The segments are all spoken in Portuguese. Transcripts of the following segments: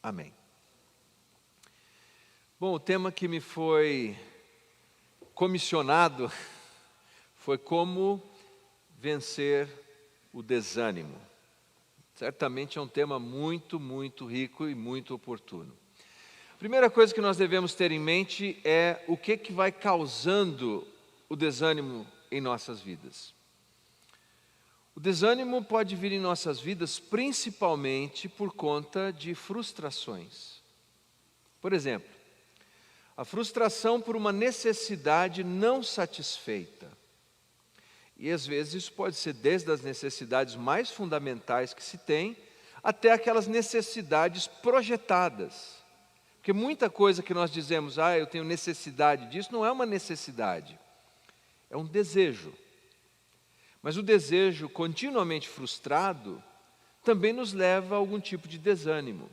Amém. Bom, o tema que me foi comissionado foi como vencer o desânimo. Certamente é um tema muito, muito rico e muito oportuno. A primeira coisa que nós devemos ter em mente é o que vai causando o desânimo em nossas vidas. O desânimo pode vir em nossas vidas principalmente por conta de frustrações. Por exemplo, a frustração por uma necessidade não satisfeita. E às vezes isso pode ser desde as necessidades mais fundamentais que se tem, até aquelas necessidades projetadas. Porque muita coisa que nós dizemos, eu tenho necessidade disso, não é uma necessidade, é um desejo. Mas o desejo continuamente frustrado também nos leva a algum tipo de desânimo.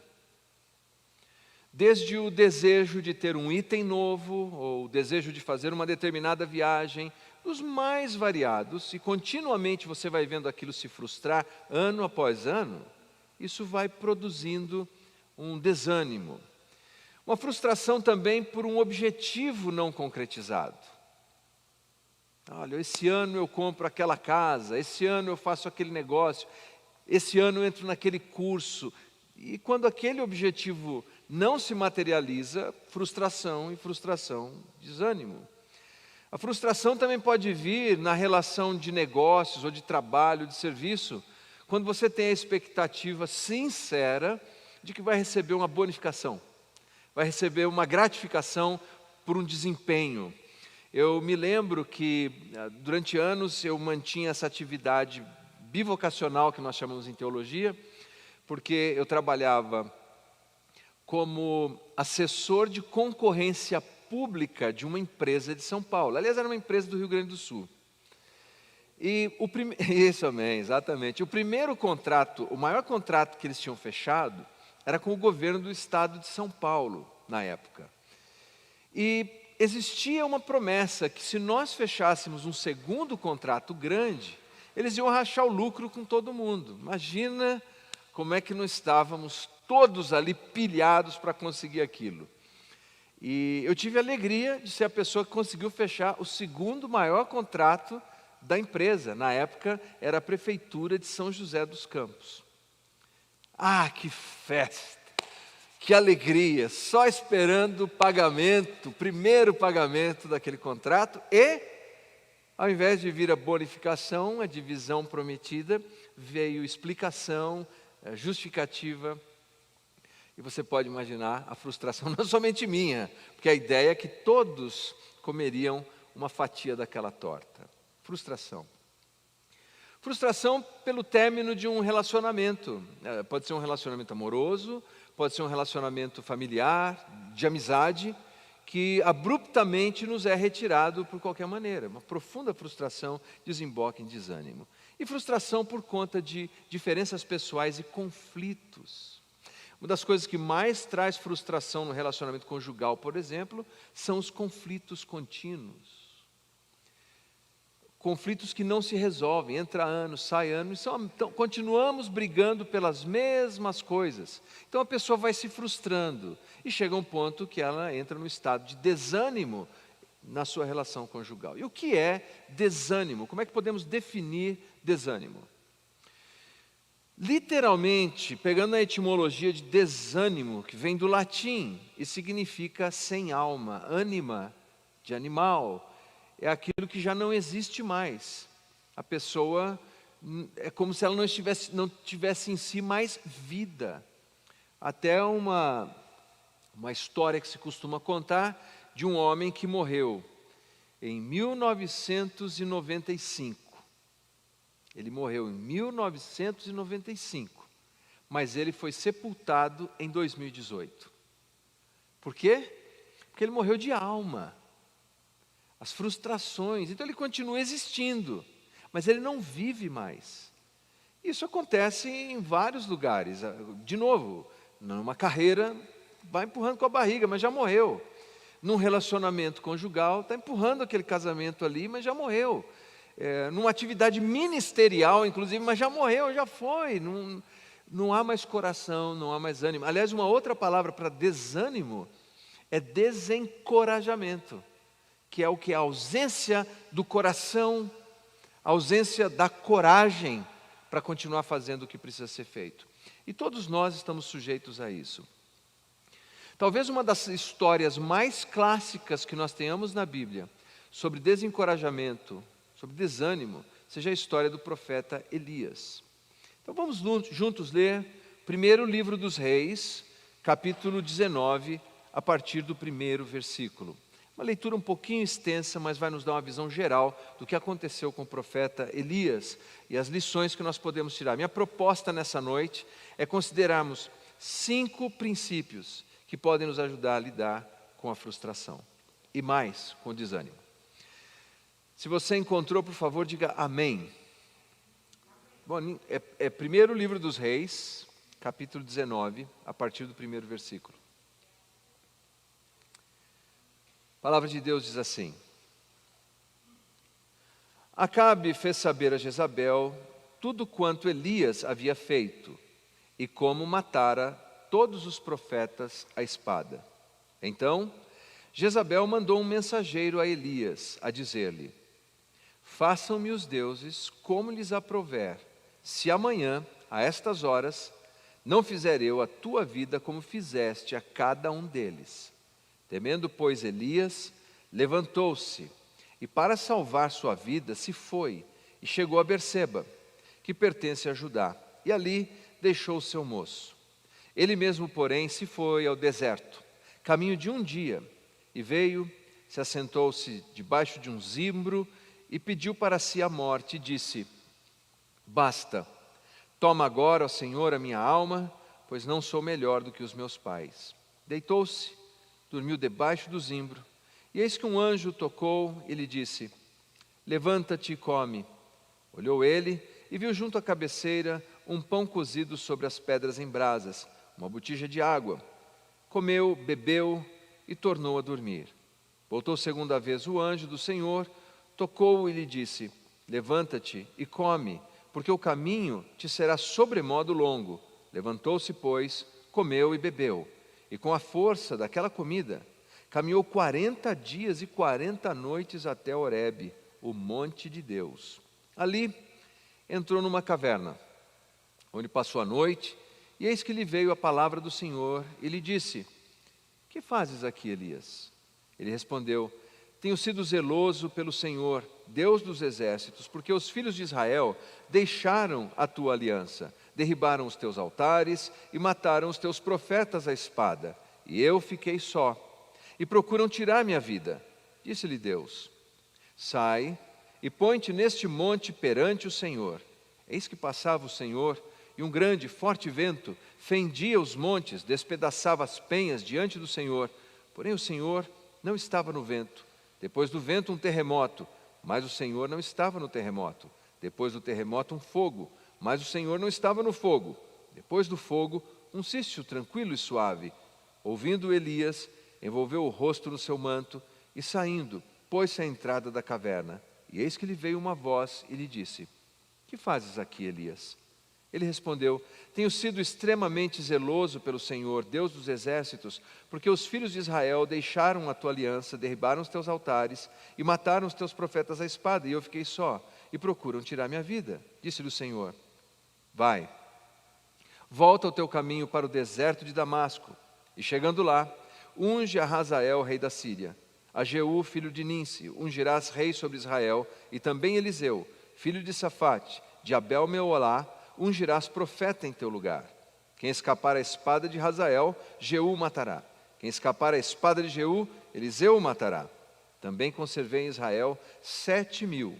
Desde o desejo de ter um item novo, ou o desejo de fazer uma determinada viagem, dos mais variados, e continuamente você vai vendo aquilo se frustrar ano após ano, isso vai produzindo um desânimo. Uma frustração também por um objetivo não concretizado. Olha, esse ano eu compro aquela casa, esse ano eu faço aquele negócio, esse ano eu entro naquele curso. E quando aquele objetivo não se materializa, frustração, desânimo. A frustração também pode vir na relação de negócios ou de trabalho, de serviço, quando você tem a expectativa sincera de que vai receber uma bonificação, vai receber uma gratificação por um desempenho. Eu me lembro que durante anos eu mantinha essa atividade bivocacional que nós chamamos em teologia, porque eu trabalhava como assessor de concorrência pública de uma empresa de São Paulo. Aliás, era uma empresa do Rio Grande do Sul. E isso, amém, exatamente. O primeiro contrato, o maior contrato que eles tinham fechado, era com o governo do estado de São Paulo, na época. E existia uma promessa que se nós fechássemos um segundo contrato grande, eles iam rachar o lucro com todo mundo. Imagina como é que nós estávamos todos ali pilhados para conseguir aquilo. E eu tive a alegria de ser a pessoa que conseguiu fechar o segundo maior contrato da empresa. Na época era a Prefeitura de São José dos Campos. Que festa! Que alegria, só esperando o pagamento, o primeiro pagamento daquele contrato e, ao invés de vir a bonificação, a divisão prometida, veio explicação, justificativa. E você pode imaginar a frustração, não somente minha, porque a ideia é que todos comeriam uma fatia daquela torta. Frustração. Frustração pelo término de um relacionamento. Pode ser um relacionamento amoroso, pode ser um relacionamento familiar, de amizade, que abruptamente nos é retirado por qualquer maneira. Uma profunda frustração desemboca em desânimo. E frustração por conta de diferenças pessoais e conflitos. Uma das coisas que mais traz frustração no relacionamento conjugal, por exemplo, são os conflitos contínuos. Conflitos que não se resolvem, entra ano, sai ano, então continuamos brigando pelas mesmas coisas. Então a pessoa vai se frustrando e chega a um ponto que ela entra no estado de desânimo na sua relação conjugal. E o que é desânimo? Como é que podemos definir desânimo? Literalmente, pegando a etimologia de desânimo, que vem do latim e significa sem alma, ânima, de animal, é aquilo que já não existe mais. A pessoa é como se ela não tivesse em si mais vida. Até uma história que se costuma contar de um homem que morreu em 1995. Ele morreu em 1995, mas ele foi sepultado em 2018. Por quê? Porque ele morreu de alma. As frustrações, então ele continua existindo, mas ele não vive mais. Isso acontece em vários lugares. De novo, numa carreira, vai empurrando com a barriga, mas já morreu. Num relacionamento conjugal, está empurrando aquele casamento ali, mas já morreu. Numa atividade ministerial, inclusive, mas já morreu, já foi. Não há mais coração, não há mais ânimo. Aliás, uma outra palavra para desânimo é desencorajamento, que é o que? A ausência do coração, a ausência da coragem para continuar fazendo o que precisa ser feito. E todos nós estamos sujeitos a isso. Talvez uma das histórias mais clássicas que nós tenhamos na Bíblia sobre desencorajamento, sobre desânimo, seja a história do profeta Elias. Então vamos juntos ler primeiro livro dos Reis, capítulo 19, a partir do primeiro versículo. Uma leitura um pouquinho extensa, mas vai nos dar uma visão geral do que aconteceu com o profeta Elias e as lições que nós podemos tirar. Minha proposta nessa noite é considerarmos 5 princípios que podem nos ajudar a lidar com a frustração e mais com o desânimo. Se você encontrou, por favor, diga amém. Bom, é primeiro livro dos Reis, capítulo 19, a partir do primeiro versículo. A palavra de Deus diz assim: Acabe fez saber a Jezabel tudo quanto Elias havia feito e como matara todos os profetas à espada. Então, Jezabel mandou um mensageiro a Elias a dizer-lhe: Façam-me os deuses como lhes aprouver, se amanhã, a estas horas, não fizer eu a tua vida como fizeste a cada um deles. Temendo, pois, Elias, levantou-se e, para salvar sua vida, se foi e chegou a Berseba, que pertence a Judá, e ali deixou o seu moço. Ele mesmo, porém, se foi ao deserto, caminho de um dia, e veio, se assentou-se debaixo de um zimbro e pediu para si a morte, e disse: Basta, toma agora, ó Senhor, a minha alma, pois não sou melhor do que os meus pais. Deitou-se, dormiu debaixo do zimbro, e eis que um anjo tocou e lhe disse: Levanta-te e come. Olhou ele e viu junto à cabeceira um pão cozido sobre as pedras em brasas, uma botija de água. Comeu, bebeu e tornou a dormir. Voltou segunda vez o anjo do Senhor, tocou e lhe disse: Levanta-te e come, porque o caminho te será sobremodo longo. Levantou-se, pois, comeu e bebeu, e com a força daquela comida, caminhou 40 dias e 40 noites até Horebe, o monte de Deus. Ali entrou numa caverna, onde passou a noite, e eis que lhe veio a palavra do Senhor, e lhe disse: Que fazes aqui, Elias? Ele respondeu: Tenho sido zeloso pelo Senhor, Deus dos exércitos, porque os filhos de Israel deixaram a tua aliança, derribaram os teus altares e mataram os teus profetas à espada, e eu fiquei só, e procuram tirar minha vida. Disse-lhe Deus: Sai e põe-te neste monte perante o Senhor. Eis que passava o Senhor, e um grande, forte vento fendia os montes, despedaçava as penhas diante do Senhor. Porém o Senhor não estava no vento. Depois do vento um terremoto, mas o Senhor não estava no terremoto. Depois do terremoto um fogo, mas o Senhor não estava no fogo. Depois do fogo um cisto tranquilo e suave. Ouvindo Elias, envolveu o rosto no seu manto e saindo, pôs-se à entrada da caverna. E eis que lhe veio uma voz e lhe disse: Que fazes aqui, Elias? Ele respondeu: Tenho sido extremamente zeloso pelo Senhor, Deus dos exércitos, porque os filhos de Israel deixaram a tua aliança, derribaram os teus altares e mataram os teus profetas à espada, e eu fiquei só, e procuram tirar minha vida. Disse-lhe o Senhor: Vai, volta ao teu caminho para o deserto de Damasco, e chegando lá, unge a Hazael, rei da Síria. A Jeú, filho de Ninsi, ungirás rei sobre Israel, e também Eliseu, filho de Safate, de Abel-Meolá, ungirás profeta em teu lugar. Quem escapar à espada de Hazael, Jeú matará. Quem escapar à espada de Jeú, Eliseu o matará. Também conservei em Israel 7.000,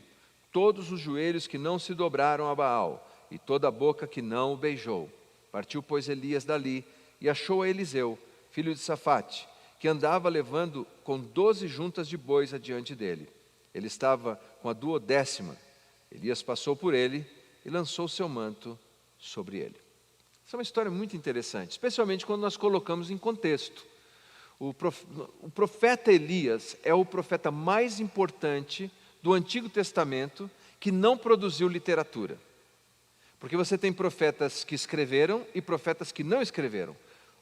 todos os joelhos que não se dobraram a Baal, e toda a boca que não o beijou. Partiu, pois, Elias dali, e achou a Eliseu, filho de Safate, que andava levando com 12 juntas de bois adiante dele. Ele estava com a 12ª. Elias passou por ele e lançou seu manto sobre ele. Essa é uma história muito interessante, especialmente quando nós colocamos em contexto. O profeta Elias é o profeta mais importante do Antigo Testamento que não produziu literatura. Porque você tem profetas que escreveram e profetas que não escreveram.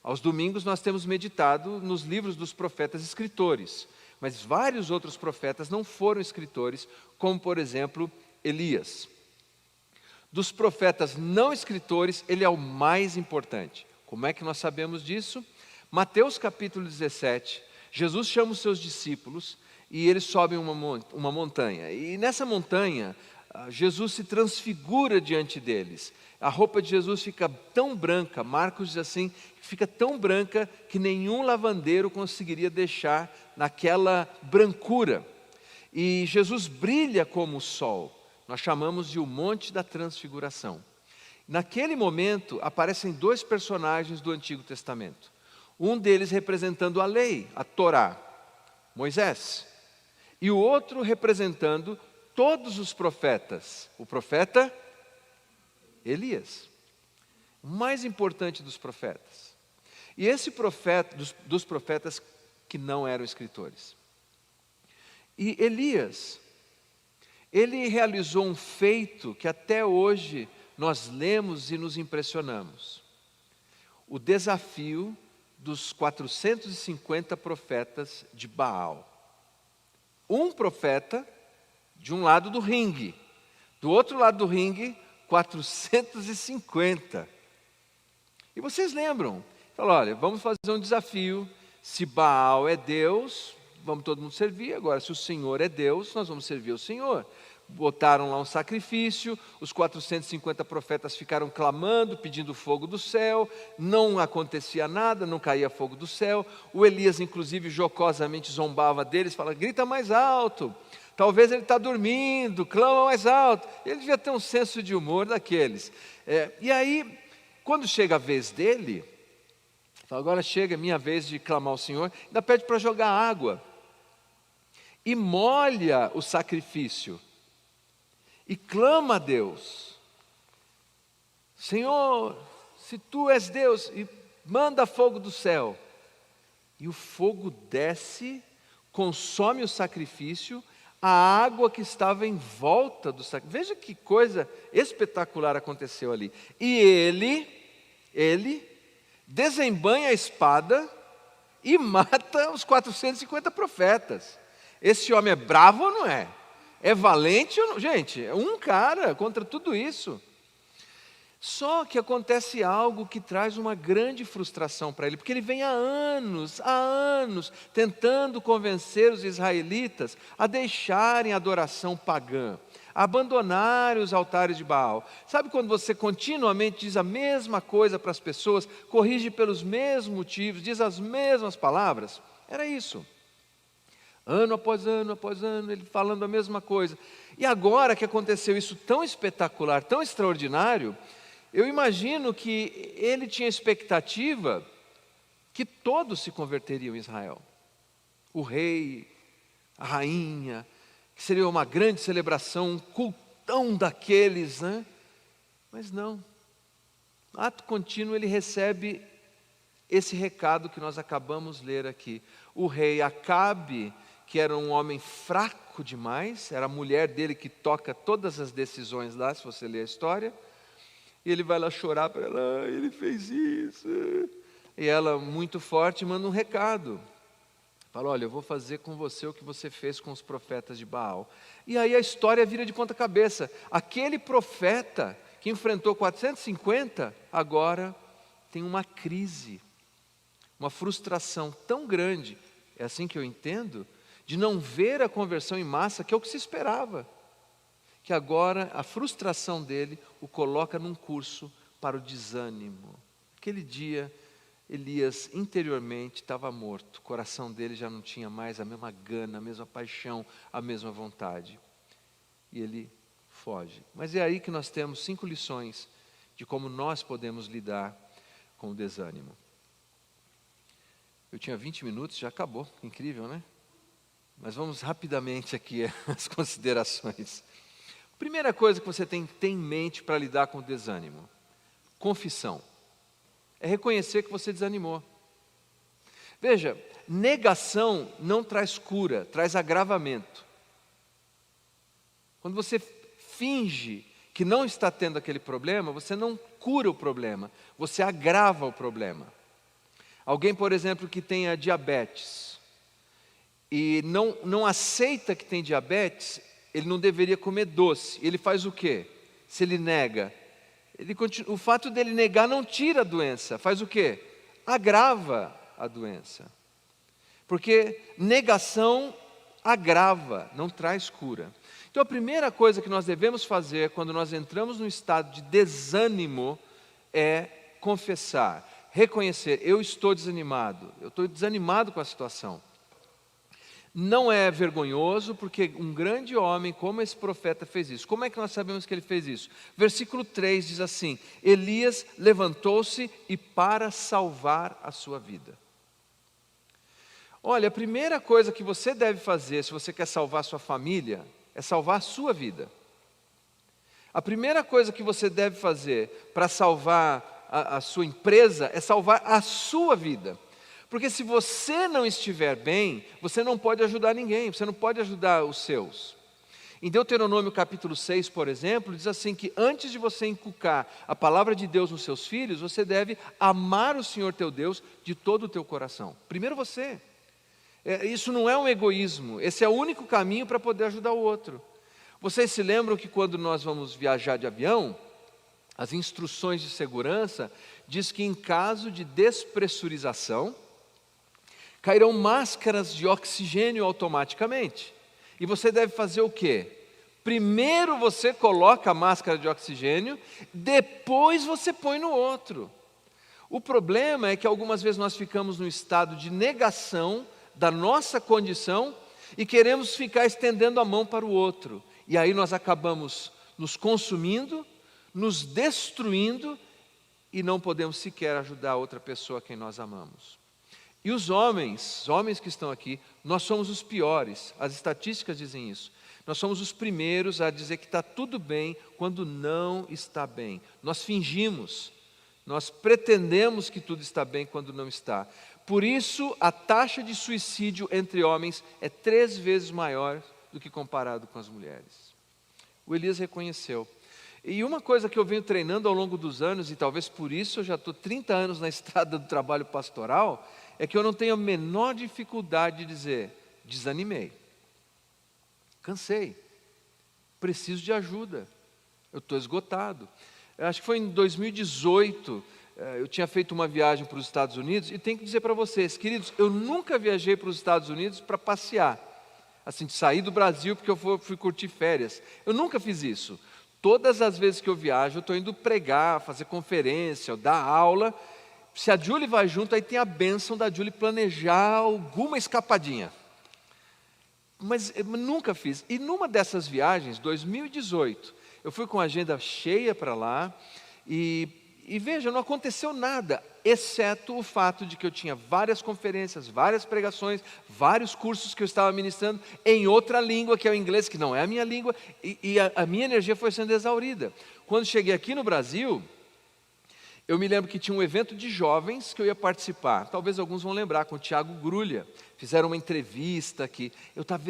Aos domingos nós temos meditado nos livros dos profetas escritores, mas vários outros profetas não foram escritores, como por exemplo Elias. Dos profetas não escritores, ele é o mais importante. Como é que nós sabemos disso? Mateus capítulo 17, Jesus chama os seus discípulos e eles sobem uma montanha. E nessa montanha, Jesus se transfigura diante deles. A roupa de Jesus fica tão branca, Marcos diz assim, fica tão branca que nenhum lavandeiro conseguiria deixar naquela brancura. E Jesus brilha como o sol. Nós chamamos de o Monte da Transfiguração. Naquele momento aparecem dois personagens do Antigo Testamento. Um deles representando a lei, a Torá, Moisés. E o outro representando todos os profetas, o profeta Elias, o mais importante dos profetas. E esse profeta, dos profetas que não eram escritores. E Elias, ele realizou um feito que até hoje nós lemos e nos impressionamos. O desafio dos 450 profetas de Baal. Um profeta de um lado do ringue, do outro lado do ringue, 450. E vocês lembram? Falou, olha, vamos fazer um desafio. Se Baal é Deus, vamos todo mundo servir. Agora, se o Senhor é Deus, nós vamos servir o Senhor. Botaram lá um sacrifício, os 450 profetas ficaram clamando, pedindo fogo do céu, não acontecia nada, não caía fogo do céu. O Elias, inclusive, jocosamente zombava deles, falava, grita mais alto. Talvez ele está dormindo, clama mais alto. Ele devia ter um senso de humor daqueles. E aí, quando chega a vez dele, fala, agora chega a minha vez de clamar ao Senhor, ainda pede para jogar água. E molha o sacrifício. E clama a Deus. Senhor, se tu és Deus, e manda fogo do céu. E o fogo desce, consome o sacrifício, a água que estava em volta do sacrifício. Veja que coisa espetacular aconteceu ali. E ele desembanha a espada e mata os 450 profetas. Esse homem é bravo ou não é? É valente ou não? Gente, é um cara contra tudo isso. Só que acontece algo que traz uma grande frustração para ele, porque ele vem há anos, tentando convencer os israelitas a deixarem a adoração pagã, a abandonarem os altares de Baal. Sabe quando você continuamente diz a mesma coisa para as pessoas, corrige pelos mesmos motivos, diz as mesmas palavras? Era isso. Ano após ano, ele falando a mesma coisa. E agora que aconteceu isso tão espetacular, tão extraordinário, eu imagino que ele tinha expectativa que todos se converteriam em Israel. O rei, a rainha, que seria uma grande celebração, um cultão daqueles, né? Mas não. Ato contínuo ele recebe esse recado que nós acabamos de ler aqui. O rei Acabe, que era um homem fraco demais, era a mulher dele que toca todas as decisões lá, se você ler a história, e ele vai lá chorar para ela, ele fez isso. E ela, muito forte, manda um recado. Fala, olha, eu vou fazer com você o que você fez com os profetas de Baal. E aí a história vira de ponta cabeça. Aquele profeta que enfrentou 450, agora tem uma crise, uma frustração tão grande, é assim que eu entendo, de não ver a conversão em massa, que é o que se esperava. Que agora a frustração dele o coloca num curso para o desânimo. Aquele dia, Elias interiormente estava morto, o coração dele já não tinha mais a mesma gana, a mesma paixão, a mesma vontade. E ele foge. Mas é aí que nós temos 5 lições de como nós podemos lidar com o desânimo. Eu tinha 20 minutos, já acabou, incrível, né? Mas vamos rapidamente aqui às considerações. Primeira coisa que você tem que ter em mente para lidar com o desânimo: confissão. É reconhecer que você desanimou. Veja, negação não traz cura, traz agravamento. Quando você finge que não está tendo aquele problema, você não cura o problema, você agrava o problema. Alguém, por exemplo, que tenha diabetes e não aceita que tem diabetes, ele não deveria comer doce. Ele faz o quê? Se ele nega, o fato dele negar não tira a doença, faz o quê? Agrava a doença. Porque negação agrava, não traz cura. Então a primeira coisa que nós devemos fazer quando nós entramos num estado de desânimo é confessar, reconhecer, eu estou desanimado, eu estou desanimado com a situação. Não é vergonhoso, porque um grande homem como esse profeta fez isso. Como é que nós sabemos que ele fez isso? Versículo 3 diz assim: Elias levantou-se e para salvar a sua vida. Olha, a primeira coisa que você deve fazer, se você quer salvar a sua família, é salvar a sua vida. A primeira coisa que você deve fazer para salvar a sua empresa é salvar a sua vida. Porque se você não estiver bem, você não pode ajudar ninguém, você não pode ajudar os seus. Em Deuteronômio capítulo 6, por exemplo, diz assim que antes de você inculcar a palavra de Deus nos seus filhos, você deve amar o Senhor teu Deus de todo o teu coração. Primeiro você. Isso não é um egoísmo, esse é o único caminho para poder ajudar o outro. Vocês se lembram que quando nós vamos viajar de avião, as instruções de segurança diz que em caso de despressurização, cairão máscaras de oxigênio automaticamente. E você deve fazer o quê? Primeiro você coloca a máscara de oxigênio, depois você põe no outro. O problema é que algumas vezes nós ficamos no estado de negação da nossa condição e queremos ficar estendendo a mão para o outro. E aí nós acabamos nos consumindo, nos destruindo e não podemos sequer ajudar a outra pessoa a quem nós amamos. E os homens que estão aqui, nós somos os piores, as estatísticas dizem isso. Nós somos os primeiros a dizer que está tudo bem quando não está bem. Nós fingimos, nós pretendemos que tudo está bem quando não está. Por isso, a taxa de suicídio entre homens é 3 vezes maior do que comparado com as mulheres. O Elias reconheceu. E uma coisa que eu venho treinando ao longo dos anos, e talvez por isso eu já estou 30 anos na estrada do trabalho pastoral, é que eu não tenho a menor dificuldade de dizer, desanimei, cansei, preciso de ajuda, eu estou esgotado. Eu acho que foi em 2018, eu tinha feito uma viagem para os Estados Unidos, e tenho que dizer para vocês, queridos, eu nunca viajei para os Estados Unidos para passear, assim, de sair do Brasil porque eu fui curtir férias. Eu nunca fiz isso. Todas as vezes que eu viajo, eu estou indo pregar, fazer conferência, dar aula. Se a Julie vai junto, aí tem a bênção da Julie planejar alguma escapadinha. Mas eu nunca fiz. E numa dessas viagens, 2018, eu fui com a agenda cheia para lá e veja, não aconteceu nada, exceto o fato de que eu tinha várias conferências, várias pregações, vários cursos que eu estava ministrando em outra língua, que é o inglês, que não é a minha língua, e a minha energia foi sendo exaurida. Quando cheguei aqui no Brasil, eu me lembro que tinha um evento de jovens que eu ia participar. Talvez alguns vão lembrar, com o Tiago Grulha. Fizeram uma entrevista aqui. Eu estava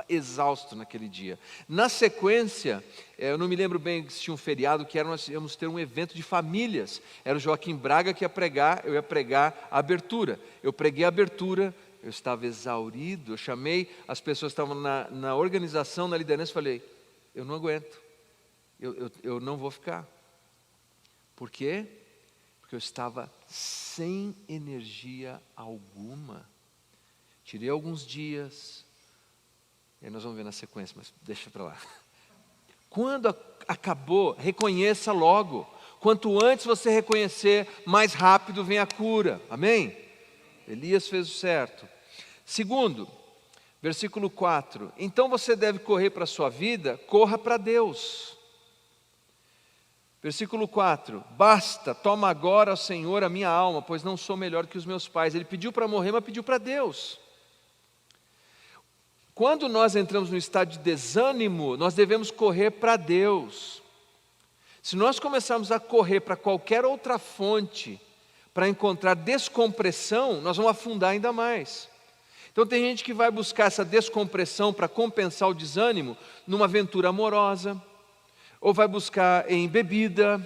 exausto naquele dia. Na sequência, eu não me lembro bem se tinha um feriado, que era, nós íamos ter um evento de famílias. Era o Joaquim Braga que ia pregar, eu ia pregar a abertura. Eu preguei a abertura, eu estava exaurido. Eu chamei as pessoas que estavam na organização, na liderança, e falei, eu não aguento, eu não vou ficar. Por quê? Porque eu estava sem energia alguma. Tirei alguns dias, e aí nós vamos ver na sequência, mas deixa para lá. Quando acabou, reconheça logo. Quanto antes você reconhecer, mais rápido vem a cura. Amém? Elias fez o certo. Segundo, versículo 4. Então você deve correr para a sua vida, corra para Deus. Versículo 4, basta, toma agora, Senhor, a minha alma, pois não sou melhor que os meus pais. Ele pediu para morrer, mas pediu para Deus. Quando nós entramos no estado de desânimo, nós devemos correr para Deus. Se nós começarmos a correr para qualquer outra fonte, para encontrar descompressão, nós vamos afundar ainda mais. Então tem gente que vai buscar essa descompressão para compensar o desânimo numa aventura amorosa, ou vai buscar em bebida,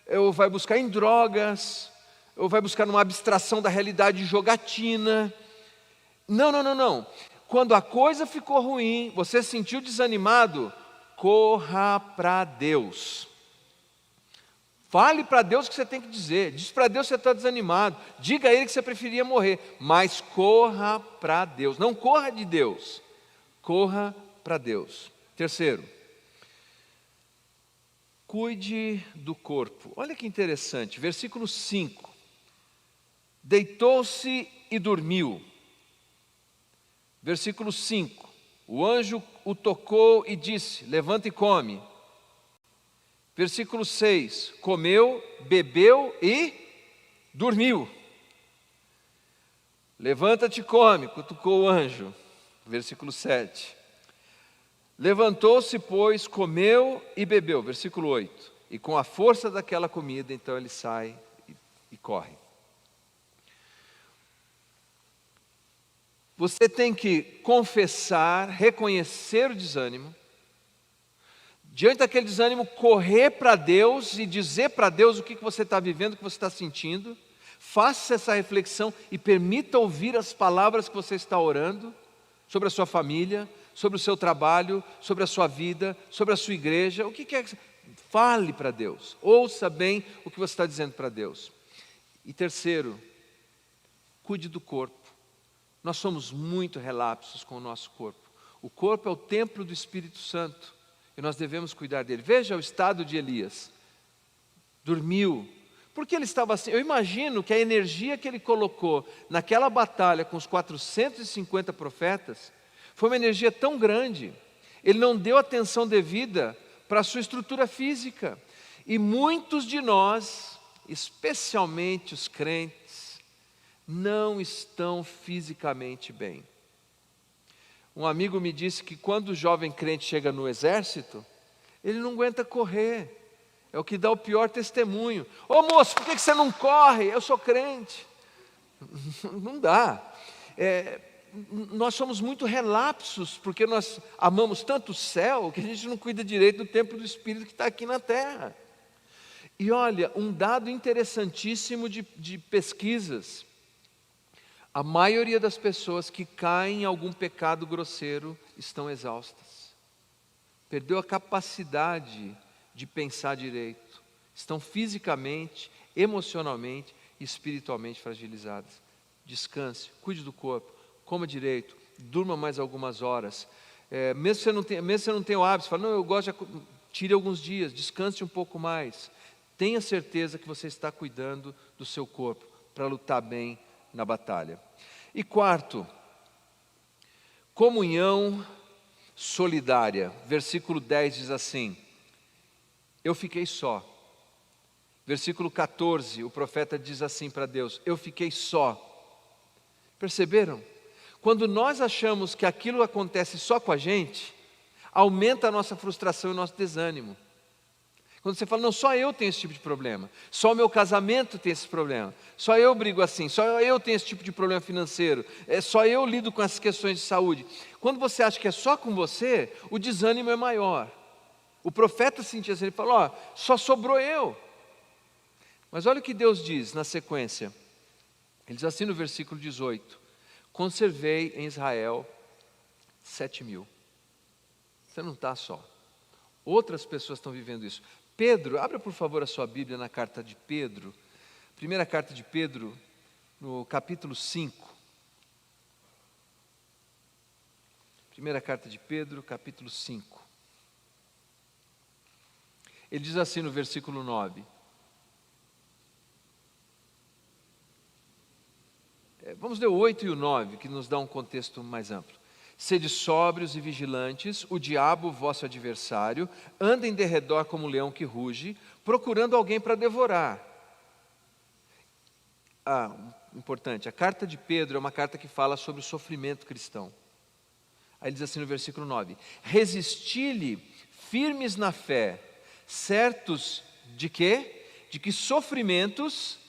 ou vai buscar em drogas, ou vai buscar numa abstração da realidade jogatina. Não, não, não, não. Quando a coisa ficou ruim, você se sentiu desanimado, corra para Deus. Fale para Deus o que você tem que dizer. Diz para Deus que você está desanimado. Diga a Ele que você preferia morrer. Mas corra para Deus. Não corra de Deus. Corra para Deus. Terceiro, cuide do corpo. Olha que interessante. Versículo 5. Deitou-se e dormiu. Versículo 5. O anjo o tocou e disse: levanta e come. Versículo 6, comeu, bebeu e dormiu. Levanta-te e come, cutucou o anjo. Versículo 7. Levantou-se, pois, comeu e bebeu. Versículo 8. E com a força daquela comida, então ele sai e corre. Você tem que confessar, reconhecer o desânimo. Diante daquele desânimo, correr para Deus e dizer para Deus o que você está vivendo, o que você está sentindo. Faça essa reflexão e permita ouvir as palavras que você está orando sobre a sua família, sobre o seu trabalho, sobre a sua vida, sobre a sua igreja. O que quer que fale para Deus. Ouça bem o que você está dizendo para Deus. E terceiro, cuide do corpo. Nós somos muito relapsos com o nosso corpo. O corpo é o templo do Espírito Santo. E nós devemos cuidar dele. Veja o estado de Elias. Dormiu. Por que ele estava assim? Eu imagino que a energia que ele colocou naquela batalha com os 450 profetas foi uma energia tão grande. Ele não deu atenção devida para a sua estrutura física. E muitos de nós, especialmente os crentes, não estão fisicamente bem. Um amigo me disse que quando o jovem crente chega no exército, ele não aguenta correr. É o que dá o pior testemunho. Ô moço, por que você não corre? Eu sou crente. Não dá. Nós somos muito relapsos, porque nós amamos tanto o céu, que a gente não cuida direito do templo do Espírito que está aqui na terra. E olha, um dado interessantíssimo de pesquisas. A maioria das pessoas que caem em algum pecado grosseiro estão exaustas. Perdeu a capacidade de pensar direito. Estão fisicamente, emocionalmente e espiritualmente fragilizadas. Descanse, cuide do corpo, coma direito, durma mais algumas horas. Mesmo você não tenha o hábito, fala, não, eu gosto de... Tire alguns dias, descanse um pouco mais. Tenha certeza que você está cuidando do seu corpo para lutar bem na batalha. E quarto, comunhão solidária. Versículo 10 diz assim: eu fiquei só. Versículo 14, o profeta diz assim para Deus: eu fiquei só. Perceberam? Quando nós achamos que aquilo acontece só com a gente, aumenta a nossa frustração e o nosso desânimo. Quando você fala, não, só eu tenho esse tipo de problema, só o meu casamento tem esse problema, só eu brigo assim, só eu tenho esse tipo de problema financeiro, só eu lido com essas questões de saúde. Quando você acha que é só com você, o desânimo é maior. O profeta sentia assim, ele falou, só sobrou eu. Mas olha o que Deus diz na sequência. Ele diz assim no versículo 18: conservei em Israel 7.000. Você não está só. Outras pessoas estão vivendo isso. Pedro, abra por favor a sua Bíblia na carta de Pedro, primeira carta de Pedro, no capítulo 5. Primeira carta de Pedro, capítulo 5. Ele diz assim no versículo 9. Vamos ler o 8 e o 9, que nos dá um contexto mais amplo. Sede sóbrios e vigilantes, o diabo, vosso adversário, anda em derredor como um leão que ruge, procurando alguém para devorar. Importante, a carta de Pedro é uma carta que fala sobre o sofrimento cristão. Aí ele diz assim no versículo 9: resisti-lhe firmes na fé, certos de quê? De que sofrimentos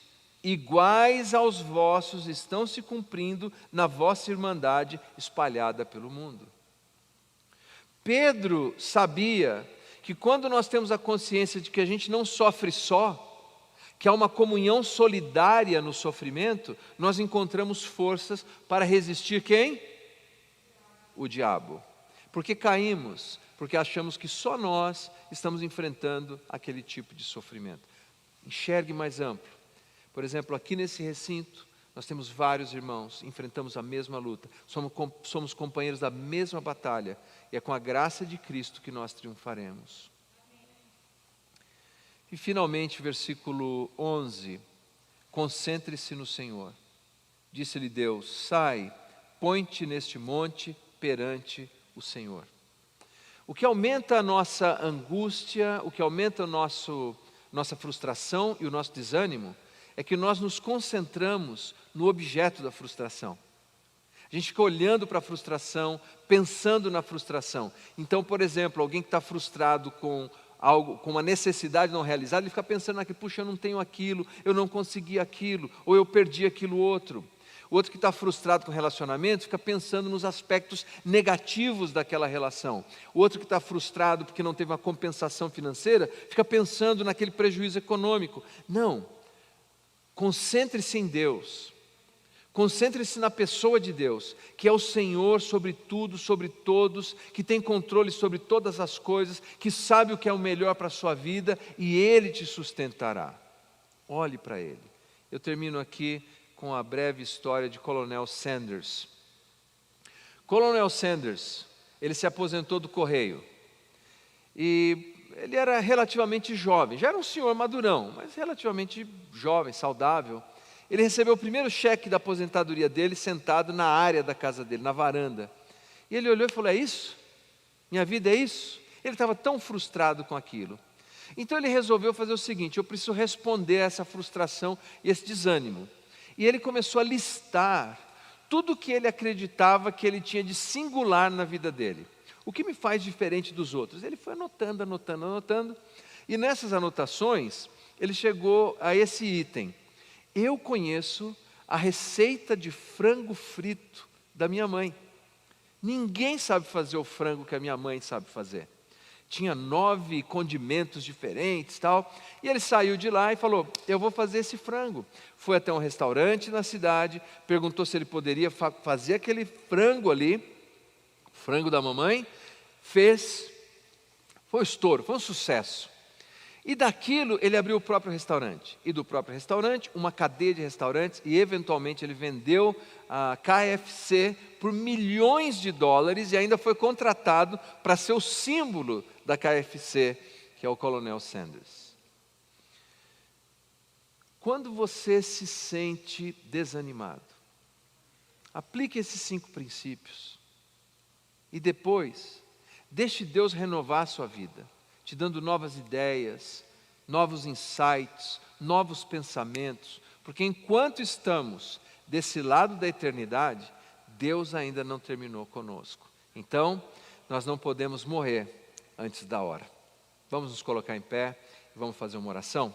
iguais aos vossos estão se cumprindo na vossa irmandade espalhada pelo mundo. Pedro sabia que quando nós temos a consciência de que a gente não sofre só, que há uma comunhão solidária no sofrimento, nós encontramos forças para resistir quem? O diabo. Porque caímos, porque achamos que só nós estamos enfrentando aquele tipo de sofrimento. Enxergue mais amplo. Por exemplo, aqui nesse recinto, nós temos vários irmãos, enfrentamos a mesma luta, somos companheiros da mesma batalha, e é com a graça de Cristo que nós triunfaremos. E finalmente, versículo 11, concentre-se no Senhor. Disse-lhe Deus, sai, põe-te neste monte perante o Senhor. O que aumenta a nossa angústia, o que aumenta nossa frustração e o nosso desânimo, é que nós nos concentramos no objeto da frustração. A gente fica olhando para a frustração, pensando na frustração. Então, por exemplo, alguém que está frustrado com algo, com uma necessidade não realizada, ele fica pensando naquilo, puxa, eu não tenho aquilo, eu não consegui aquilo, ou eu perdi aquilo outro. O outro que está frustrado com o relacionamento, fica pensando nos aspectos negativos daquela relação. O outro que está frustrado porque não teve uma compensação financeira, fica pensando naquele prejuízo econômico. Não, concentre-se em Deus. Concentre-se na pessoa de Deus, que é o Senhor sobre tudo, sobre todos, que tem controle sobre todas as coisas, que sabe o que é o melhor para a sua vida e Ele te sustentará. Olhe para Ele. Eu termino aqui com a breve história de Coronel Sanders. Coronel Sanders, ele se aposentou do Correio e ele era relativamente jovem, já era um senhor madurão, mas relativamente jovem, saudável. Ele recebeu o primeiro cheque da aposentadoria dele sentado na área da casa dele, na varanda. E ele olhou e falou, é isso? Minha vida é isso? Ele estava tão frustrado com aquilo. Então ele resolveu fazer o seguinte, eu preciso responder a essa frustração e esse desânimo. E ele começou a listar tudo o que ele acreditava que ele tinha de singular na vida dele. O que me faz diferente dos outros? Ele foi anotando. E nessas anotações, ele chegou a esse item. Eu conheço a receita de frango frito da minha mãe. Ninguém sabe fazer o frango que a minha mãe sabe fazer. Tinha 9 condimentos diferentes, tal. E ele saiu de lá e falou, eu vou fazer esse frango. Foi até um restaurante na cidade, perguntou se ele poderia fazer aquele frango ali, frango da mamãe, fez, foi um estouro, foi um sucesso. E daquilo ele abriu o próprio restaurante, e do próprio restaurante uma cadeia de restaurantes, e eventualmente ele vendeu a KFC por milhões de dólares, e ainda foi contratado para ser o símbolo da KFC, que é o Coronel Sanders. Quando você se sente desanimado, aplique esses 5 princípios, e depois, deixe Deus renovar a sua vida, te dando novas ideias, novos insights, novos pensamentos, porque enquanto estamos desse lado da eternidade, Deus ainda não terminou conosco. Então, nós não podemos morrer antes da hora. Vamos nos colocar em pé e vamos fazer uma oração?